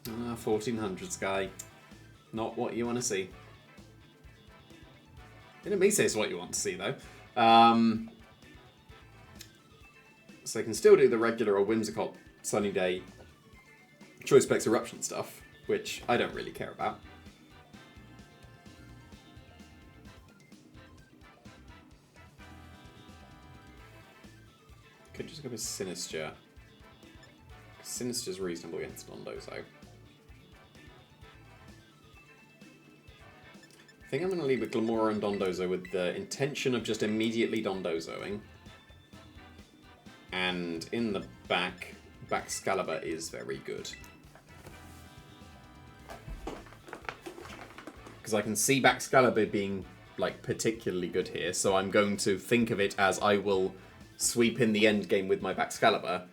1400s guy. Not what you want to see. Inamisa is what you want to see, though. So they can still do the regular or whimsical Sunny Day Choice Specs Eruption stuff, which I don't really care about. Could just go with Sinister. Sinister's reasonable against Dondozo. I think I'm going to leave with Glamora and Dondozo with the intention of just immediately Dondozoing. And in the back, Baxcalibur is very good. Because I can see Baxcalibur being, like, particularly good here, so I'm going to think of it as I will sweep in the end game with my Baxcalibur,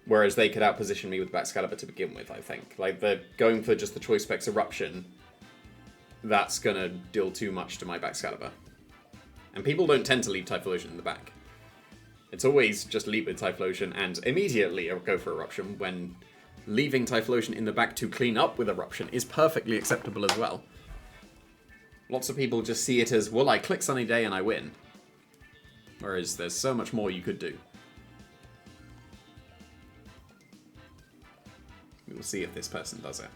whereas they could outposition me with Baxcalibur to begin with, I think. Like, they're going for just the Choice Specs Eruption. That's gonna deal too much to my Baxcalibur. And people don't tend to leave Typhlosion in the back. It's always just leave with Typhlosion and immediately go for Eruption, when leaving Typhlosion in the back to clean up with Eruption is perfectly acceptable as well. Lots of people just see it as, well, I click Sunny Day and I win. Whereas there's so much more you could do. We'll see if this person does it.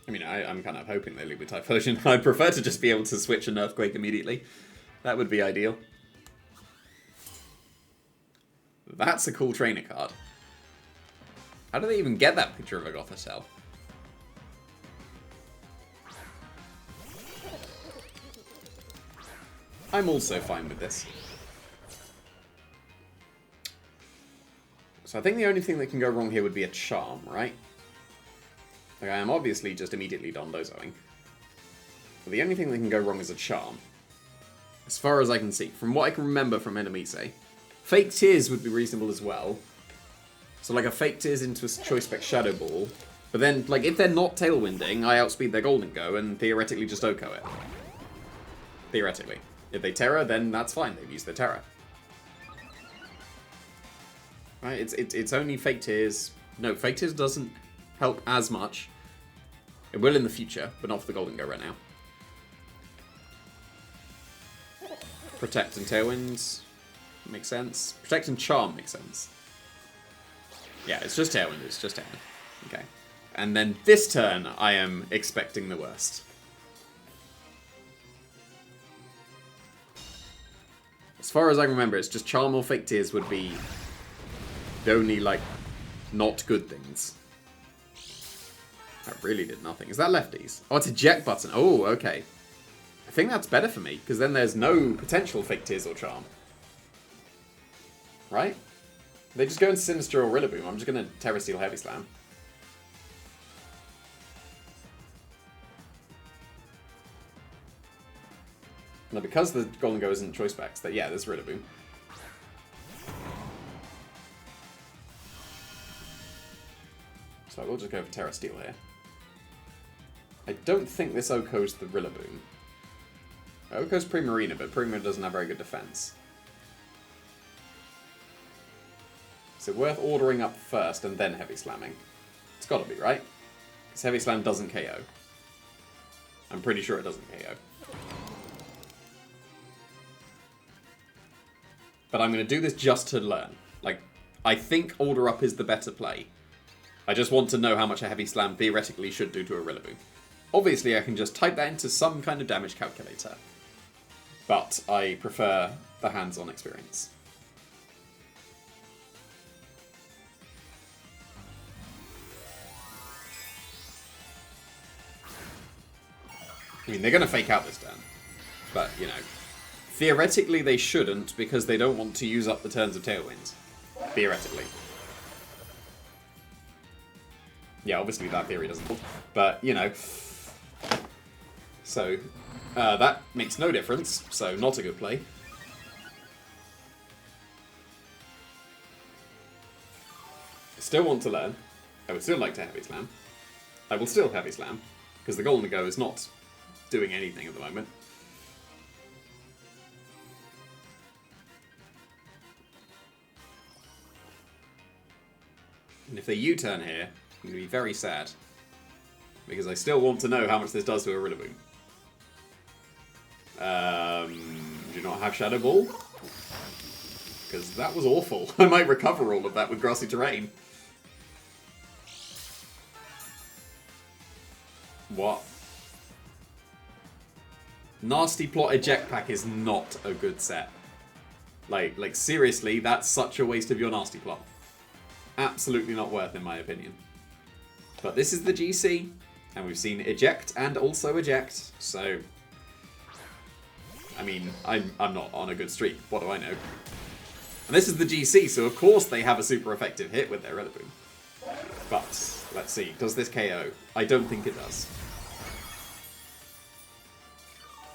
I mean, I'm kind of hoping they leave with Typhlosion. I'd prefer to just be able to switch an Earthquake immediately. That would be ideal. That's a cool trainer card. How do they even get that picture of a Gothitelle? I'm also fine with this. So I think the only thing that can go wrong here would be a Charm, right? Like, I am obviously just immediately Dondozoing. But the only thing that can go wrong is a Charm. As far as I can see. From what I can remember from Enemise. Fake Tears would be reasonable as well. So like a Fake Tears into a Choice Spec Shadow Ball. But then, like, if they're not Tailwinding, I outspeed their Golden Go and theoretically just OHKO it. Theoretically. If they Terra, then that's fine. They've used their Terra. Right? It's only Fake Tears. No, Fake Tears doesn't help as much. It will in the future, but not for the Golden Go right now. Protect and Tailwind makes sense. Protect and Charm makes sense. Yeah, it's just Tailwind. It's just Tailwind. Okay. And then this turn, I am expecting the worst. As far as I remember, it's just Charm or Fake Tears would be the only, like, not good things. That really did nothing. Is that lefties? Oh, it's a eject button. Oh, okay. I think that's better for me, because then there's no potential Fake Tears or Charm. Right? They just go into Sinister or Rillaboom. I'm just going to Terra Steel Heavy Slam. Now, because the Golden Go isn't Choice Specs, that yeah, there's Rillaboom. So I will just go for Terra Steel here. I don't think this OHKO's the Rillaboom. OHKO's Primarina, but Primarina doesn't have very good defense. Is it worth ordering up first and then Heavy Slamming? It's gotta be, right? Because Heavy Slam doesn't KO. I'm pretty sure it doesn't KO. But I'm going to do this just to learn. Like, I think Order Up is the better play. I just want to know how much a Heavy Slam theoretically should do to a Rillaboom. Obviously, I can just type that into some kind of damage calculator. But I prefer the hands-on experience. I mean, they're going to fake out this turn. But, you know, theoretically they shouldn't because they don't want to use up the turns of Tailwinds. Theoretically. Yeah, obviously that theory doesn't hold. But, you know. So, that makes no difference. So, not a good play. I still want to learn. I would still like to Heavy Slam. I will still Heavy Slam. Because the Golden Go is not doing anything at the moment. And if they U-turn here, I'm going to be very sad. Because I still want to know how much this does to a Rillaboom. Do you not have Shadow Ball? Because that was awful. I might recover all of that with Grassy Terrain. What? Nasty Plot Eject Pack is not a good set. Like seriously, that's such a waste of your Nasty Plot. Absolutely not worth, in my opinion. But this is the GC, and we've seen Eject and also Eject, so... I mean, I'm not on a good streak, what do I know? And this is the GC, so of course they have a super effective hit with their Rillaboom. But, let's see, does this KO? I don't think it does.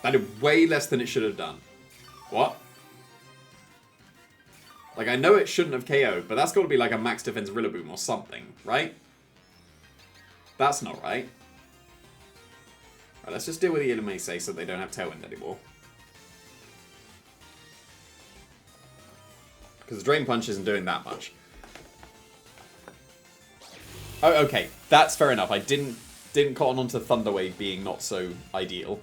That did way less than it should have done. What? Like, I know it shouldn't have KO'd, but that's got to be like a max defense Rillaboom or something, right? That's not right. Right, let's just deal with the Illumise so they don't have Tailwind anymore. Because the Drain Punch isn't doing that much. Oh, okay. That's fair enough. I didn't cotton onto Thunder Wave being not so ideal.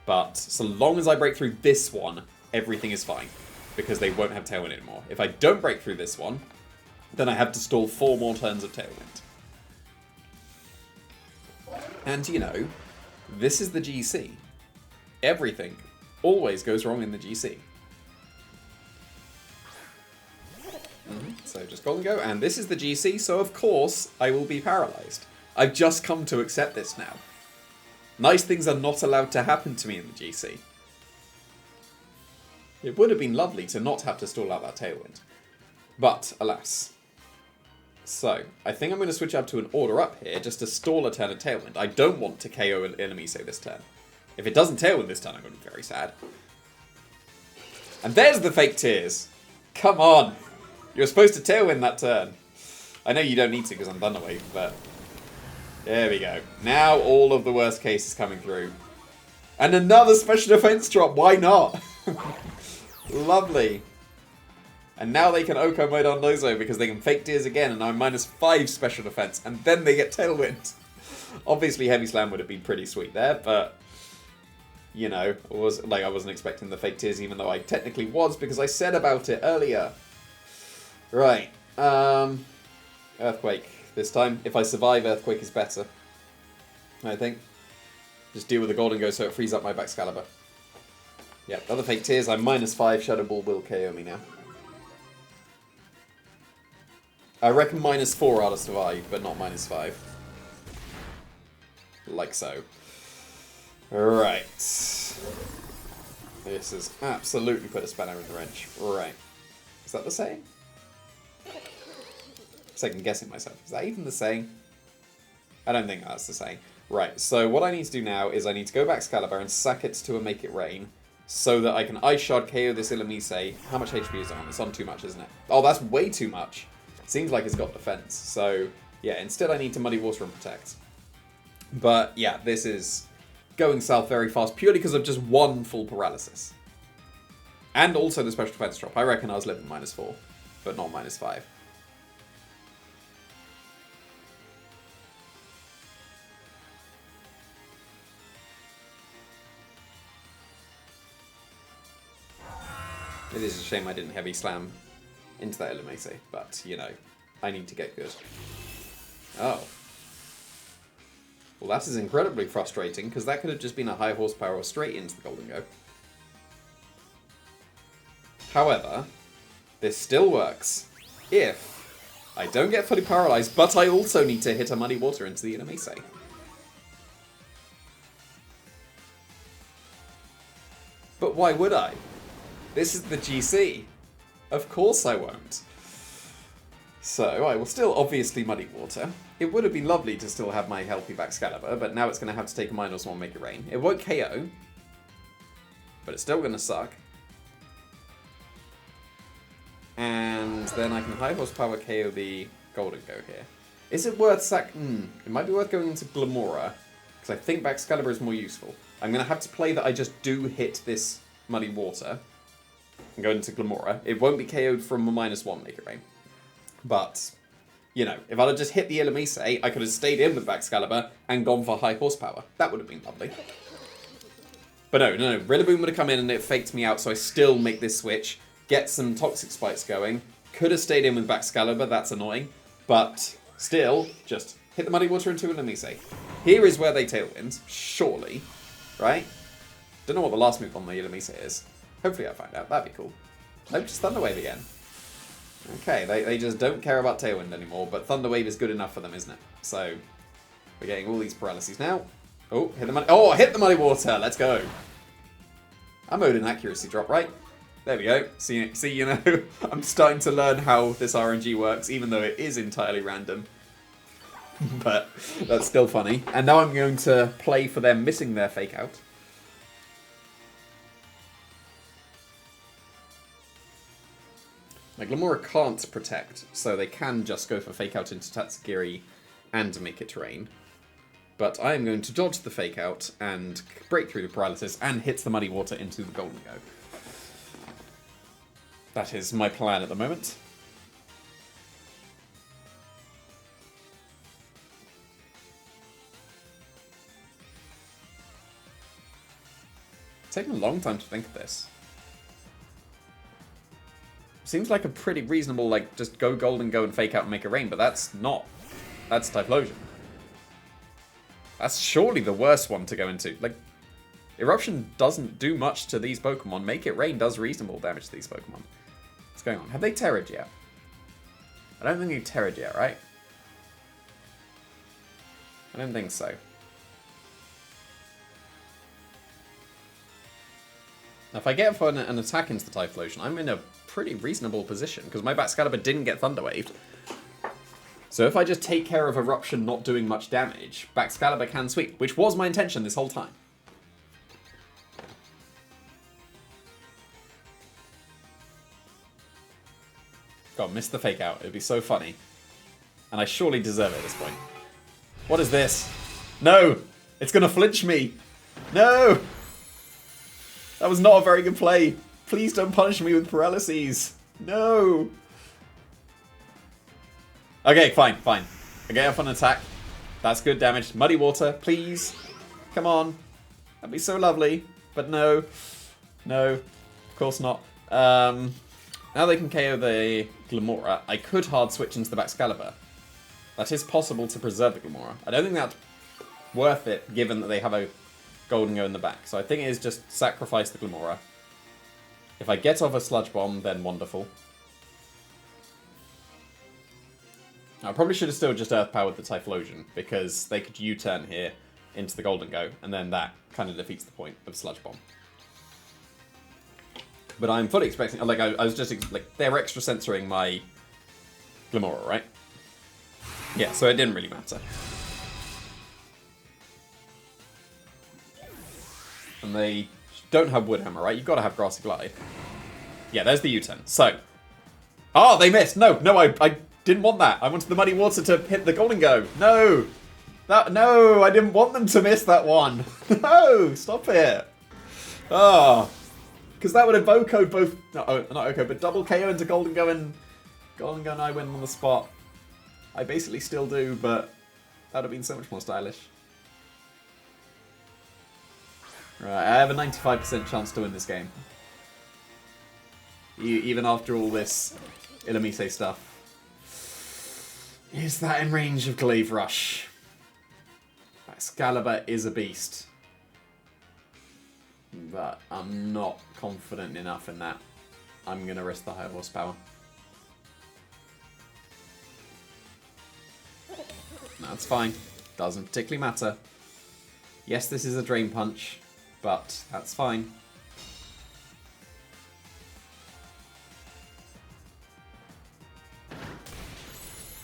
But so long as I break through this one, everything is fine. Because they won't have Tailwind anymore. If I don't break through this one, then I have to stall 4 more turns of Tailwind. And, you know, this is the GC. Everything always goes wrong in the GC. So just Golden Go, and this is the GC, so of course I will be paralyzed. I've just come to accept this now. Nice things are not allowed to happen to me in the GC. It would have been lovely to not have to stall out that Tailwind. But, alas. So, I think I'm going to switch up to an Order Up here, just to stall a turn of Tailwind. I don't want to KO an enemy, say, this turn. If it doesn't Tailwind this turn, I'm going to be very sad. And there's the fake tears! Come on! You're supposed to Tailwind that turn. I know you don't need to because I'm Thunder Wave, but... There we go. Now all of the worst case is coming through. And another special defense drop, why not? Lovely. And now they can Oko mode on Lozo because they can fake Tears again and I'm -5 special defense. And then they get Tailwind. Obviously Heavy Slam would have been pretty sweet there, but... You know, I wasn't expecting the fake Tears even though I technically was because I said about it earlier. Right. Earthquake. This time, if I survive, Earthquake is better. I think. Just deal with the Golden Go so it frees up my Baxcalibur. Yep, other fake Tears. I'm -5. Shadow Ball will KO me now. I reckon -4 I'll survive, but not -5. Like so. Right. This has absolutely put a spanner in the wrench. Right. Is that the same? Second guessing myself. Is that even the same? I don't think that's the same. Right, so what I need to do now is I need to go back Excalibur and sack it to a Make It Rain so that I can Ice Shard KO this Illumise. How much HP is it on? It's on too much, isn't it? Oh, that's way too much. Seems like it's got defense. So, yeah, instead I need to Muddy Water and Protect. But, yeah, this is going south very fast purely because of just one full paralysis. And also the special defense drop. I reckon I was living -4, but not -5. It is a shame I didn't Heavy Slam into that Illumise, but, you know, I need to get good. Oh. Well, that is incredibly frustrating, because that could have just been a high horsepower straight into the Golden Go. However, this still works if I don't get fully paralyzed, but I also need to hit a Muddy Water into the Illumise. But why would I? This is the GC. Of course I won't. So, I will still obviously Muddy Water. It would have been lovely to still have my healthy Baxcalibur, but now it's going to have to take a -1 Make It Rain. It won't KO, but it's still going to suck. And then I can high horsepower KO the Golden Go here. Is it worth it might be worth going into Glamora, because I think Baxcalibur is more useful. I'm going to have to play that I just do hit this Muddy Water. And go into Glamora. It won't be KO'd from a -1 Make It Rain. But You know, if I'd have just hit the Illumise, I could have stayed in with Baxcalibur and gone for high horsepower. That would have been lovely. But no. Rillaboom would have come in and it faked me out, so I still make this switch, get some Toxic Spikes going. Could have stayed in with Baxcalibur, that's annoying. But still, just hit the Muddy Water into Illumise. Here is where they Tailwind, surely. Right? Don't know what the last move on the Illumise is. Hopefully I find out, that'd be cool. Nope, just Thunder Wave again. Okay, they just don't care about Tailwind anymore, but Thunder Wave is good enough for them, isn't it? So, we're getting all these paralyses now. Oh, hit the Muddy Water, let's go. I'm owed an accuracy drop, right? There we go. See, you know, I'm starting to learn how this RNG works, even though it is entirely random. But that's still funny. And now I'm going to play for them missing their fake out. Like, Glimmora can't protect, so they can just go for fake out into Tatsugiri and make it rain. But I am going to dodge the fake out and break through the paralysis and hit the Muddy Water into the Golden Go. That is my plan at the moment. It's taken a long time to think of this. Seems like a pretty reasonable, like, just go Golden Go and fake out and make it rain, but that's not. That's Typhlosion. That's surely the worst one to go into. Like, Eruption doesn't do much to these Pokemon. Make it rain does reasonable damage to these Pokemon. What's going on? Have they Terra'd yet? I don't think they've Terra'd yet, right? I don't think so. Now, if I get an attack into the Typhlosion, I'm in a pretty reasonable position, because my Baxcalibur didn't get Thunder Waved. So if I just take care of Eruption not doing much damage, Baxcalibur can sweep, which was my intention this whole time. God, missed the fake out. It would be so funny. And I surely deserve it at this point. What is this? No! It's going to flinch me! No! That was not a very good play. Please don't punish me with paralyses. No! Okay, fine. I get up on an attack. That's good damage. Muddy Water, please. Come on. That'd be so lovely. But no. No. Of course not. Now they can KO the Glimmora. I could hard switch into the Baxcalibur. That is possible to preserve the Glimmora. I don't think that's worth it, given that they have a Golden Go in the back. So I think it is just sacrifice the Glimmora. If I get off a Sludge Bomb, then wonderful. I probably should have still just Earth Powered the Typhlosion, because they could U-turn here into the Golden Go, and then that kind of defeats the point of Sludge Bomb. But I'm fully expecting, like, I was just, like, they're extra censoring my Glimmora, right? Yeah, so it didn't really matter. And they don't have Wood Hammer, right? You've got to have Grassy Glide. Yeah, there's the U-turn. So. Oh, they missed! No, I didn't want that. I wanted the Muddy Water to hit the Golden Go. No! No, I didn't want them to miss that one. No, stop it. Oh. Because that would have Voco'd both, not Oko, but double KO into Golden Go and I win on the spot. I basically still do, but that would have been so much more stylish. Right, I have a 95% chance to win this game. Even after all this Illumise stuff. Is that in range of Glaive Rush? Excalibur is a beast. But I'm not confident enough in that. I'm going to risk the high horsepower. That's fine. Doesn't particularly matter. Yes, this is a Drain Punch, but that's fine.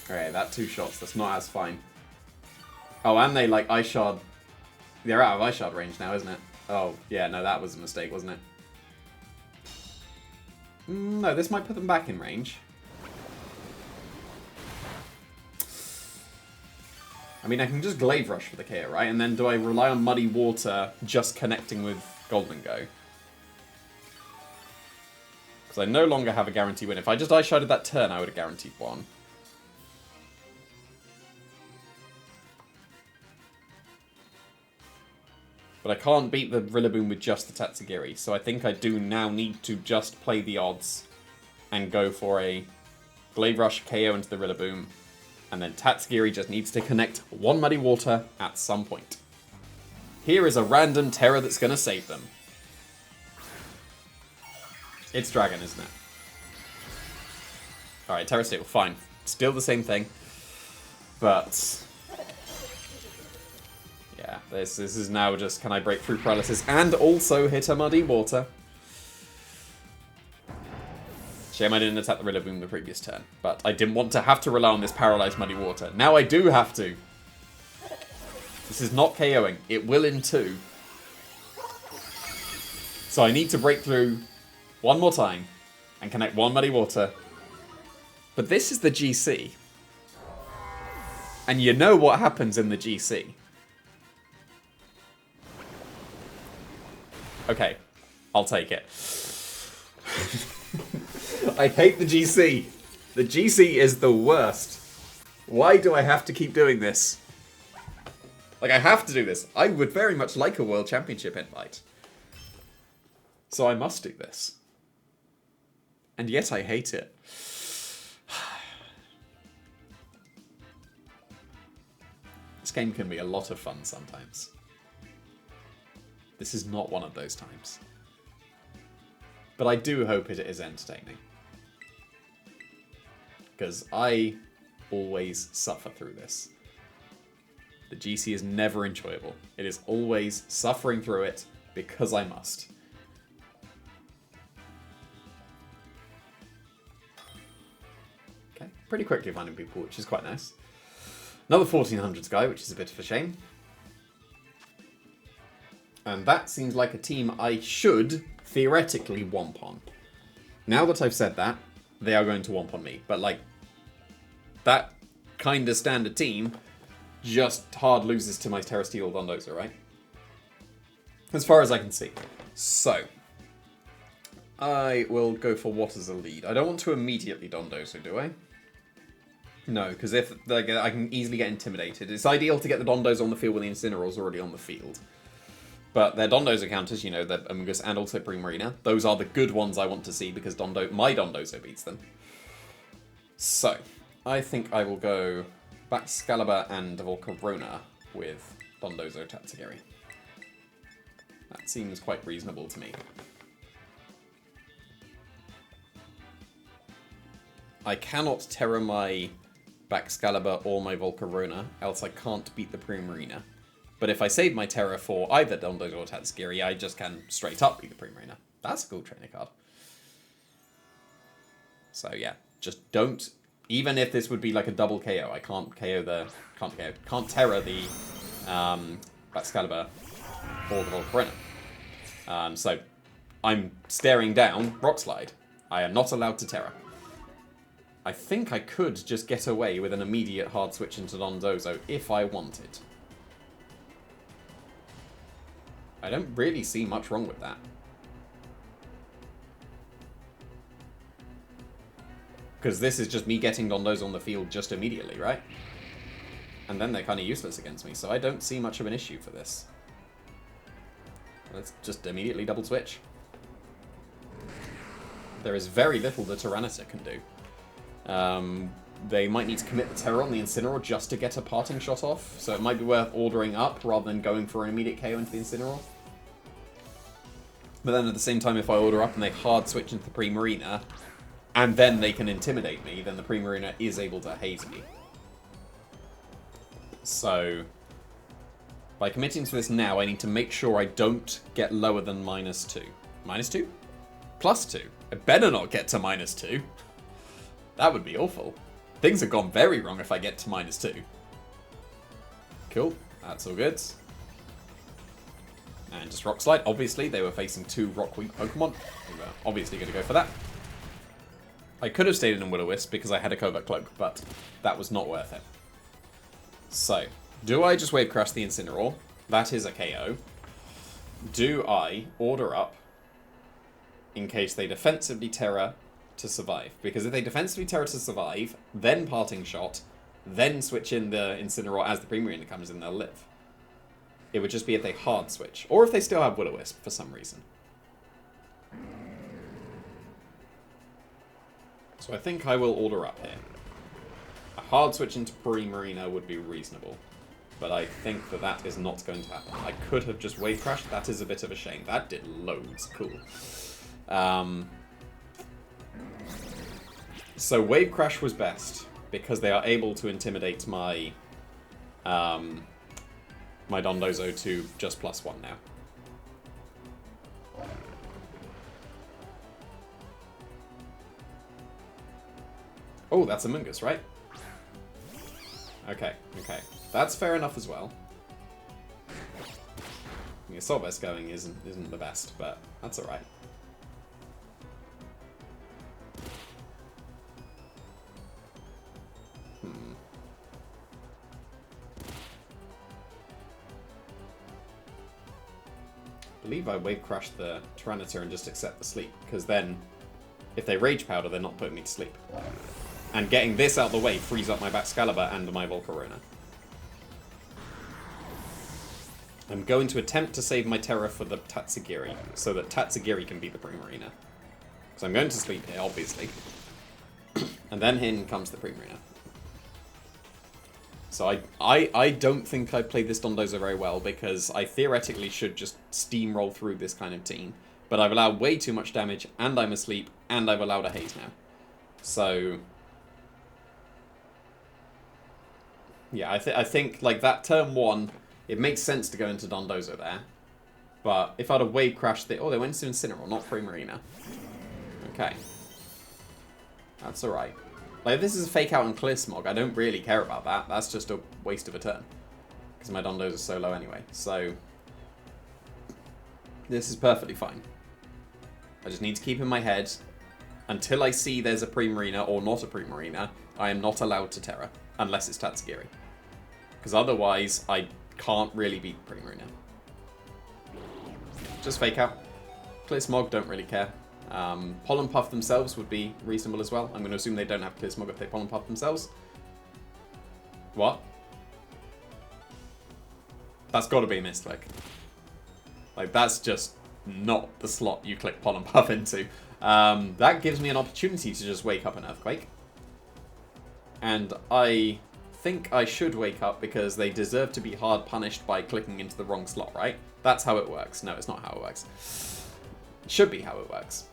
Okay, that 2 shots, that's not as fine. Oh, and they like Ice Shard. They're out of Ice Shard range now, isn't it? Oh, yeah, no, that was a mistake, wasn't it? No, this might put them back in range. I mean, I can just Glaive Rush for the KO, right? And then do I rely on Muddy Water just connecting with Golden Go? Because I no longer have a guarantee win. If I just Ice Sharded that turn, I would have guaranteed 1. But I can't beat the Rillaboom with just the Tatsugiri, so I think I do now need to just play the odds and go for a Glaive Rush KO into the Rillaboom, and then Tatsugiri just needs to connect one Muddy Water at some point. Here is a random Terror that's going to save them. It's Dragon, isn't it? Alright, Terra Stable, fine. Still the same thing. But yeah, this is now just, can I break through paralysis and also hit a Muddy Water? Shame I didn't attack the Rillaboom the previous turn, but I didn't want to have to rely on this paralyzed Muddy Water. Now I do have to. This is not KOing. It will in 2. So I need to break through one more time and connect one Muddy Water. But this is the GC. And you know what happens in the GC. Okay, I'll take it. I hate the GC. The GC is the worst. Why do I have to keep doing this? Like, I have to do this. I would very much like a World Championship invite. So I must do this. And yet I hate it. This game can be a lot of fun sometimes. This is not one of those times. But I do hope it is entertaining. Because I always suffer through this. The GC is never enjoyable. It is always suffering through it because I must. Okay, pretty quickly finding people, which is quite nice. Another 1400s guy, which is a bit of a shame. And that seems like a team I should theoretically womp on. Now that I've said that, they are going to womp on me. But like, that kind of standard team just hard loses to my Terra Steel Dondozo, right? As far as I can see. So, I will go for what as a lead. I don't want to immediately Dondozo, do I? No, because if like, I can easily get intimidated. It's ideal to get the Dondozo on the field when the Incineroar's already on the field. But their Dondozo counters, you know, the Amogus and also Primarina, those are the good ones I want to see because my Dondozo beats them. So, I think I will go Baxcalibur and Volcarona with Dondozo Tatsugiri. That seems quite reasonable to me. I cannot Terra my Baxcalibur or my Volcarona, else I can't beat the Primarina. But if I save my Terra for either Dondozo or Tatsugiri, I just can straight up beat the Primarina. That's a cool trainer card. So yeah, just don't. Even if this would be like a double KO, I can't Terra the Baxcalibur or the Volcarona. So I'm staring down Rock Slide. I am not allowed to Terra. I think I could just get away with an immediate hard switch into Dondozo if I wanted. I don't really see much wrong with that. Because this is just me getting Dondozo on the field just immediately, right? And then they're kind of useless against me, so I don't see much of an issue for this. Let's just immediately double switch. There is very little the Tyranitar can do. They might need to commit the Terror on the Incineroar just to get a parting shot off, so it might be worth ordering up rather than going for an immediate KO into the Incineroar. But then at the same time, if I order up and they hard switch into the Primarina, and then they can intimidate me, then the Primarina is able to haze me. So, by committing to this now, I need to make sure I don't get lower than -2. -2? +2. I better not get to -2. That would be awful. Things have gone very wrong if I get to -2. Cool. That's all good. And just Rock Slide. Obviously, they were facing 2 Rock-weak Pokemon. We were obviously going to go for that. I could have stayed in Will-O-Wisp because I had a Covert Cloak, but that was not worth it. So, do I just Wave Crash the Incineroar? That is a KO. Do I order up in case they defensively Terra to survive? Because if they defensively Terra to survive, then Parting Shot, then switch in the Incineroar as the Primarina comes in, they'll live. It would just be if they hard switch. Or if they still have Will-O-Wisp for some reason. So I think I will order up here. A hard switch into Primarina would be reasonable. But I think that that is not going to happen. I could have just Wave Crashed. That is a bit of a shame. That did loads. Cool. So Wave Crash was best. Because they are able to intimidate my... my Dondozo to just +1 now. Oh, that's a Mungus, right? Okay, okay. That's fair enough as well. The Assault Vest going isn't the best, but that's alright. I believe I Wave Crash the Tyranitar and just accept the sleep, because then, if they Rage Powder, they're not putting me to sleep. And getting this out of the way frees up my Baxcalibur and my Volcarona. I'm going to attempt to save my Terra for the Tatsugiri, so that Tatsugiri can be the Primarina. Because I'm going to sleep here, obviously. And then in comes the Primarina. So I don't think I played this Dondozo very well, because I theoretically should just steamroll through this kind of team. But I've allowed way too much damage, and I'm asleep, and I've allowed a haze now. So... yeah, I think, like, that turn 1, it makes sense to go into Dondozo there. But if I'd have Wave Crashed the... oh, they went into Incineroar, not Primarina. Okay. That's alright. Like, if this is a Fake Out and Clear Smog, I don't really care about that. That's just a waste of a turn. Because my Dondozo is so low anyway. So, this is perfectly fine. I just need to keep in my head, until I see there's a Primarina or not a Primarina, I am not allowed to Terra. Unless it's Tatsugiri. Because otherwise, I can't really beat Primarina. Just Fake Out. Clear Smog, don't really care. Pollen Puff themselves would be reasonable as well. I'm going to assume they don't have Clear Smog if they Pollen Puff themselves. What? That's got to be a misclick. Like, that's just not the slot you click Pollen Puff into. That gives me an opportunity to just wake up an Earthquake. And I think I should wake up because they deserve to be hard punished by clicking into the wrong slot, right? That's how it works. No, it's not how it works. It should be how it works.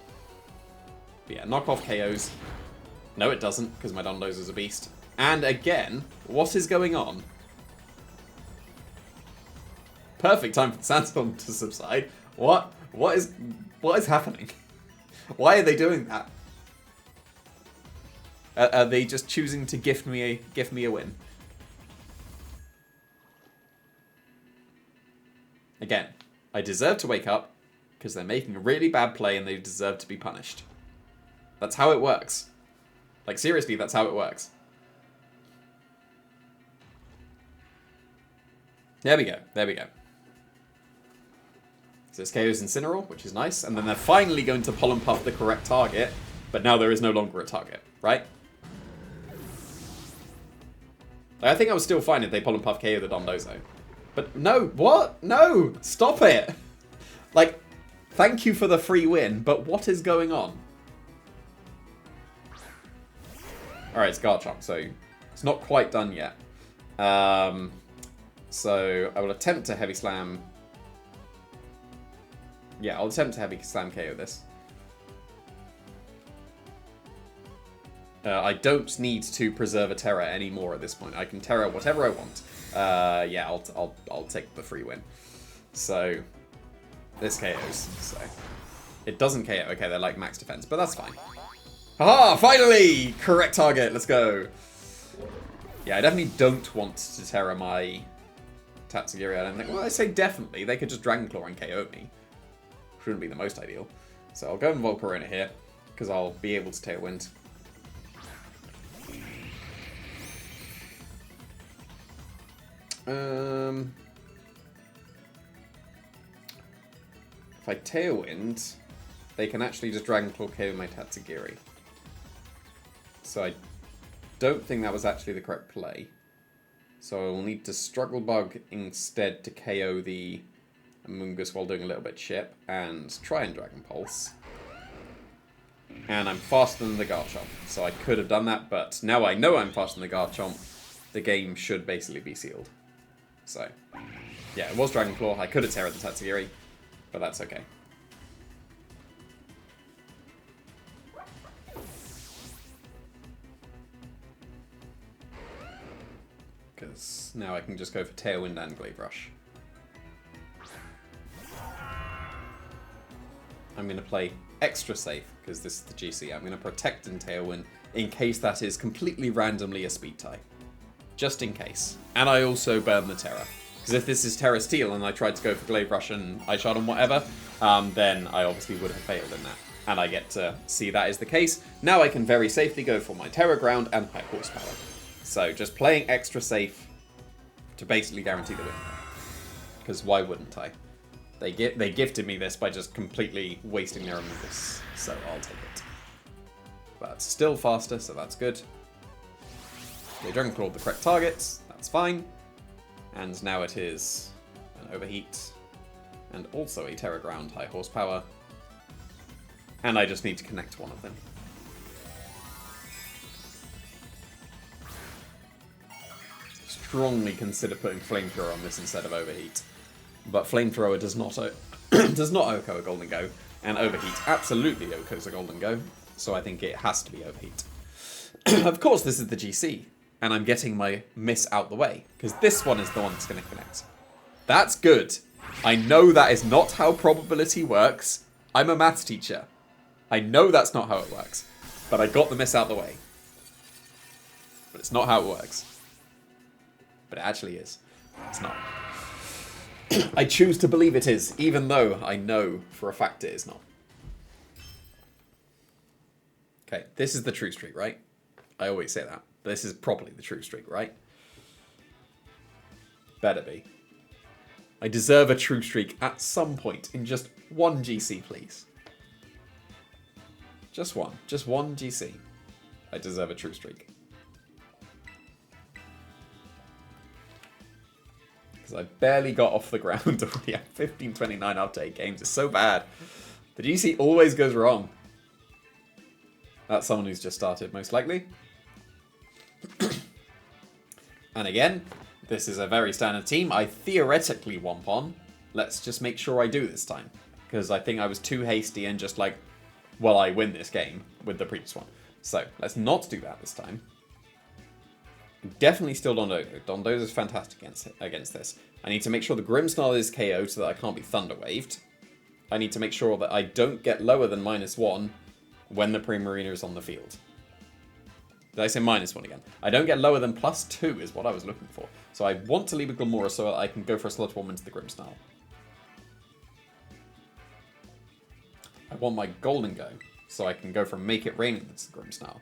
But yeah, knock off KOs. No, it doesn't, because my Dondozo is a beast. And again, what is going on? Perfect time for the Sandstorm to subside. What is happening? Why are they doing that? Are they just choosing to gift me a win? Again, I deserve to wake up because they're making a really bad play and they deserve to be punished. That's how it works. Like, seriously, that's how it works. There we go. There we go. So this KO's Incineroar, which is nice. And then they're finally going to Pollen Puff the correct target. But now there is no longer a target, right? I think I was still fine if they Pollen Puff KO the Dondozo. But no, what? No! Stop it! Like, thank you for the free win, but what is going on? Alright, it's Garchomp, so it's not quite done yet. So I will attempt to Heavy Slam. Yeah, I'll attempt to Heavy Slam KO this. I don't need to preserve a Terra anymore at this point. I can Terra whatever I want. Yeah, I'll take the free win. So this KOs. So it doesn't KO. Okay, they're like max defense, but that's fine. Haha! Finally, correct target. Let's go. Yeah, I definitely don't want to Terra my Tatsugiri. I don't think. Well, I say definitely. They could just Dragon Claw and KO me. Shouldn't be the most ideal. So I'll go and Volcarona here because I'll be able to Tailwind. If I Tailwind, they can actually just Dragon Claw KO my Tatsugiri. So I don't think that was actually the correct play. So I will need to Struggle Bug instead to KO the Amoonguss while doing a little bit of chip, and try and Dragon Pulse. And I'm faster than the Garchomp, so I could have done that, but now I know I'm faster than the Garchomp, the game should basically be sealed. So, yeah, it was Dragon Claw. I could have Terra the Tatsugiri, but that's okay. Because now I can just go for Tailwind and Glaive Rush. I'm going to play extra safe, because this is the GC. I'm going to Protect and Tailwind in case that is completely randomly a speed tie. Just in case. And I also burn the Terra. Because if this is Terra Steel and I tried to go for Glaive Rush and Ice Shard and whatever, then I obviously would have failed in that. And I get to see that is the case. Now I can very safely go for my Terra Ground and High Horsepower. So just playing extra safe to basically guarantee the win. Because why wouldn't I? They gifted me this by just completely wasting their Amoonguss, so I'll take it. But still faster, so that's good. They Dragon Clawed the correct targets, that's fine. And now it is an Overheat, and also a Terra Ground High Horsepower. And I just need to connect one of them. Strongly consider putting Flamethrower on this instead of Overheat. But Flamethrower does not does not OHKO a Golden Go, and Overheat absolutely OHKOs a Golden Go, so I think it has to be Overheat. Of course, this is the GC, and I'm getting my miss out the way, because this one is the one that's going to connect. That's good. I know that is not how probability works. I'm a maths teacher. I know that's not how it works, but I got the miss out the way. But it's not how it works. But it actually is. It's not. I choose to believe it is, even though I know for a fact it is not. Okay, this is the true streak, right? I always say that. This is properly the true streak, right? Better be. I deserve a true streak at some point in just one GC, please. Just one. Just one GC. I deserve a true streak. Because I barely got off the ground already at 15-29 after 8 games. It's so bad. The GC always goes wrong. That's someone who's just started, most likely. And again, this is a very standard team. I theoretically womp on. Let's just make sure I do this time. Because I think I was too hasty and just like, well, I win this game with the previous one. So, let's not do that this time. Definitely still Dondozo. Dondozo is fantastic against this. I need to make sure the Grimmsnarl is KO'd so that I can't be Thunder Waved. I need to make sure that I don't get lower than -1 when the Primarina is on the field. Did I say -1 again? I don't get lower than +2 is what I was looking for. So I want to leave a Glamora so that I can go for a Sludge Bomb into the Grimmsnarl. I want my Golden Go so I can go for Make It Rain into the Grimmsnarl.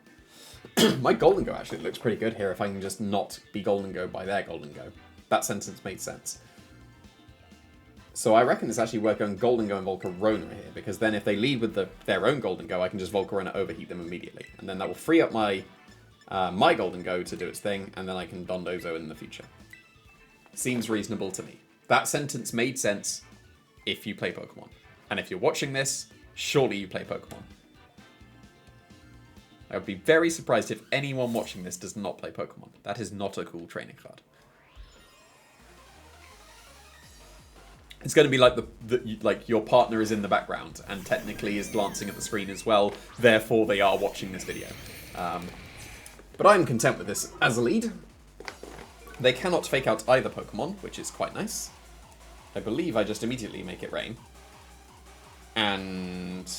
My Golden Go actually looks pretty good here if I can just not be Golden Go by their Golden Go. That sentence made sense. So I reckon it's actually worth going Golden Go and Volcarona here, because then if they lead with their own Golden Go, I can just Volcarona overheat them immediately. And then that will free up my my Golden Go to do its thing, and then I can Dondozo in the future. Seems reasonable to me. That sentence made sense if you play Pokemon. And if you're watching this, surely you play Pokemon. I would be very surprised if anyone watching this does not play Pokemon. That is not a cool training card. It's going to be like like your partner is in the background and technically is glancing at the screen as well. Therefore, they are watching this video. But I'm content with this as a lead. They cannot fake out either Pokemon, which is quite nice. I believe I just immediately Make It Rain. And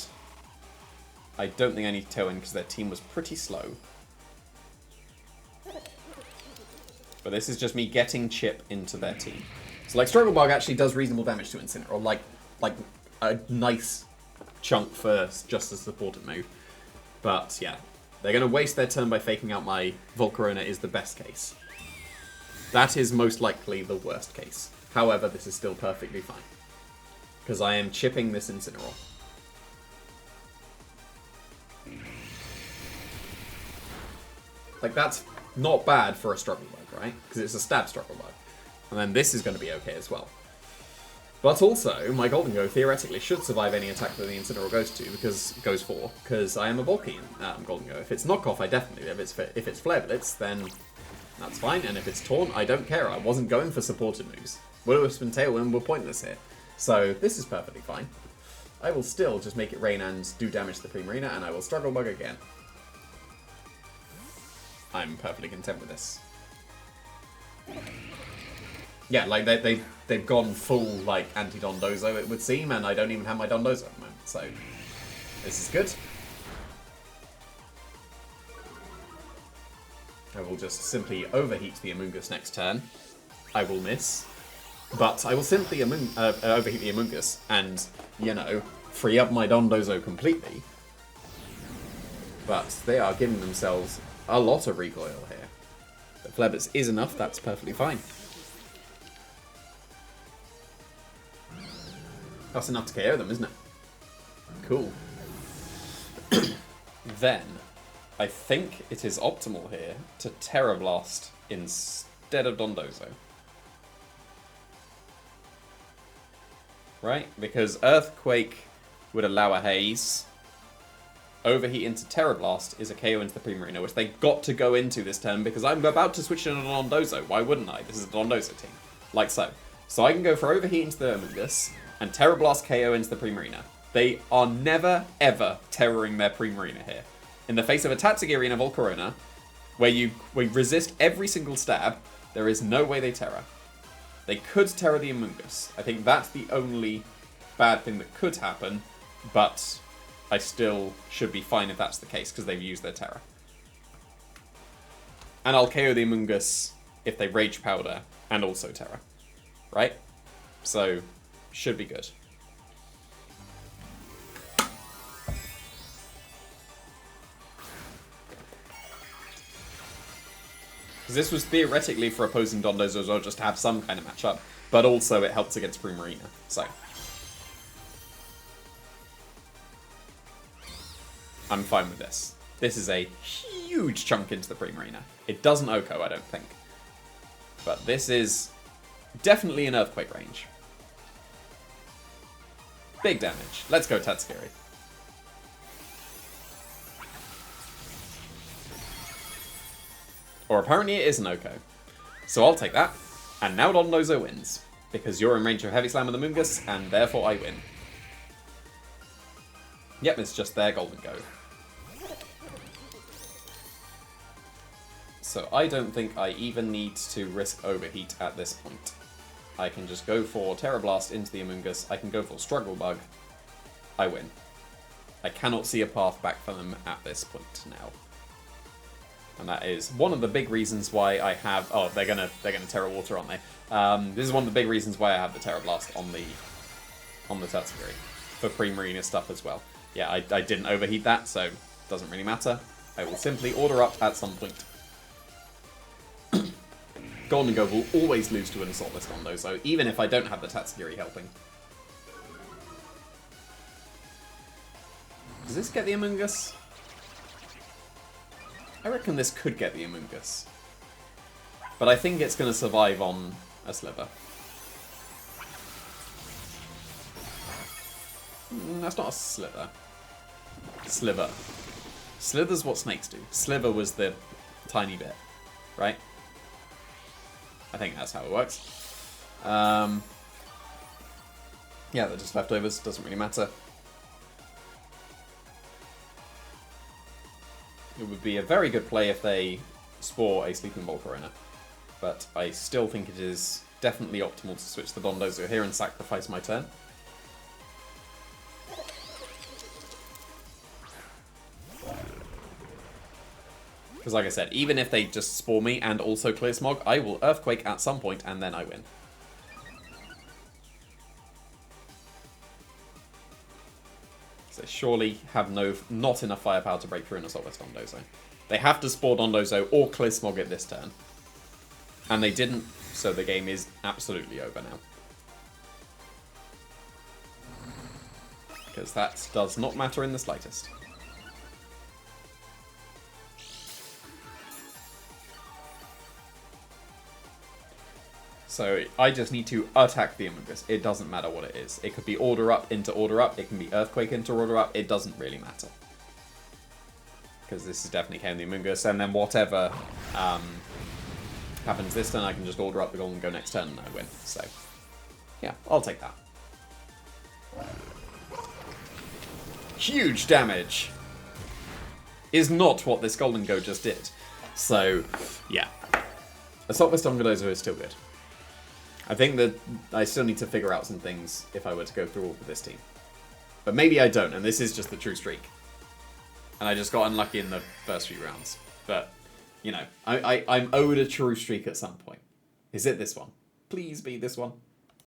I don't think I need to toe in because their team was pretty slow. But this is just me getting Chip into their team. So like Struggle Bug actually does reasonable damage to Incineroar, like a nice chunk for just a supported move. But yeah, they're going to waste their turn by faking out my Volcarona is the best case. That is most likely the worst case. However, this is still perfectly fine. Because I am chipping this Incineroar. Like, that's not bad for a Struggle Bug, right? Because it's a stab struggle bug. And then this is going to be okay as well. But also, my Golden Go theoretically should survive any attack that the Incineroar goes for, because I am a bulky Golden Go. If it's knockoff, I definitely live. If it's Flare Blitz, then that's fine. And if it's Taunt, I don't care. I wasn't going for supported moves. Will-O-Wisp and Tailwind were pointless here. So this is perfectly fine. I will still just make it rain and do damage to the Primarina, and I will Struggle Bug again. I'm perfectly content with this. Yeah, like they've gone full like anti-Dondozo, it would seem, and I don't even have my Dondozo at the moment, so this is good. I will just simply overheat the Amoonguss next turn. I will miss, but I will simply overheat the Amoonguss and, you know, free up my Dondozo completely. But they are giving themselves a lot of recoil here. If Flare Blitz is enough, that's perfectly fine. That's enough to KO them, isn't it? Cool. Then, I think it is optimal here to Terra Blast instead of Dondozo. Right? Because Earthquake would allow a Haze. Overheat into Terra Blast is a KO into the Primarina, which they got to go into this turn because I'm about to switch in on Dondozo. Why wouldn't I? This is a Dondozo team. Like so. So I can go for Overheat into the Amoonguss and Terra Blast KO into the Primarina. They are never, ever terroring their Primarina here. In the face of a Tatsugiri and a Volcarona, where we resist every single stab, there is no way they Terra. They could Terra the Amoonguss. I think that's the only bad thing that could happen, but I still should be fine if that's the case, because they've used their Terra. And I'll KO the Amoonguss if they Rage Powder and also Terra. Right? So, should be good. Because this was theoretically for opposing Dondozo as well, just to have some kind of matchup, but also it helps against Primarina, so. I'm fine with this. This is a huge chunk into the Primarina. It doesn't OHKO, I don't think. But this is definitely an Earthquake range. Big damage. Let's go Tatsugiri. Or apparently it is an OHKO. So I'll take that. And now Dondozo wins. Because you're in range of Heavy Slam with the Amoonguss, and therefore I win. Yep, it's just their Golden Go. So I don't think I even need to risk Overheat at this point. I can just go for Terra Blast into the Amoonguss. I can go for Struggle Bug. I win. I cannot see a path back for them at this point now. And that is one of the big reasons why I have... Oh, they're gonna Terra Water, aren't they? This is one of the big reasons why I have the Terra Blast on the Tatsugiri. For Primarina stuff as well. Yeah, I didn't overheat that, so it doesn't really matter. I will simply order up at some point. Golden Go will always lose to an Assaultless Dondozo, even if I don't have the Tatsugiri helping. Does this get the Amoonguss? I reckon this could get the Amoonguss. But I think it's going to survive on a Sliver. That's not a Slither. Sliver. Slither's what snakes do. Sliver was the tiny bit, right? I think that's how it works. Yeah, they're just leftovers. Doesn't really matter. It would be a very good play if they Spore a Sleeping Volcarona. But I still think it is definitely optimal to switch the Dondozo here and sacrifice my turn. Because like I said, even if they just Spore me and also Clear Smog, I will Earthquake at some point and then I win. So they surely have not enough firepower to break through an Assaultless Dondozo. They have to Spore Dondozo or Clear Smog it this turn. And they didn't, so the game is absolutely over now. Because that does not matter in the slightest. So I just need to attack the Amogus. It doesn't matter what it is. It could be order up into order up. It can be Earthquake into order up. It doesn't really matter. Because this is definitely KOing the Amogus. And then whatever happens this turn, I can just order up the goal and go next turn and I win. So, yeah, I'll take that. Huge damage is not what this Golden Go just did. So, yeah. Assault Vest on Godozo is still good. I think that I still need to figure out some things if I were to go through all of this team. But maybe I don't, and this is just the true streak. And I just got unlucky in the first few rounds. But, you know, I'm owed a true streak at some point. Is it this one? Please be this one.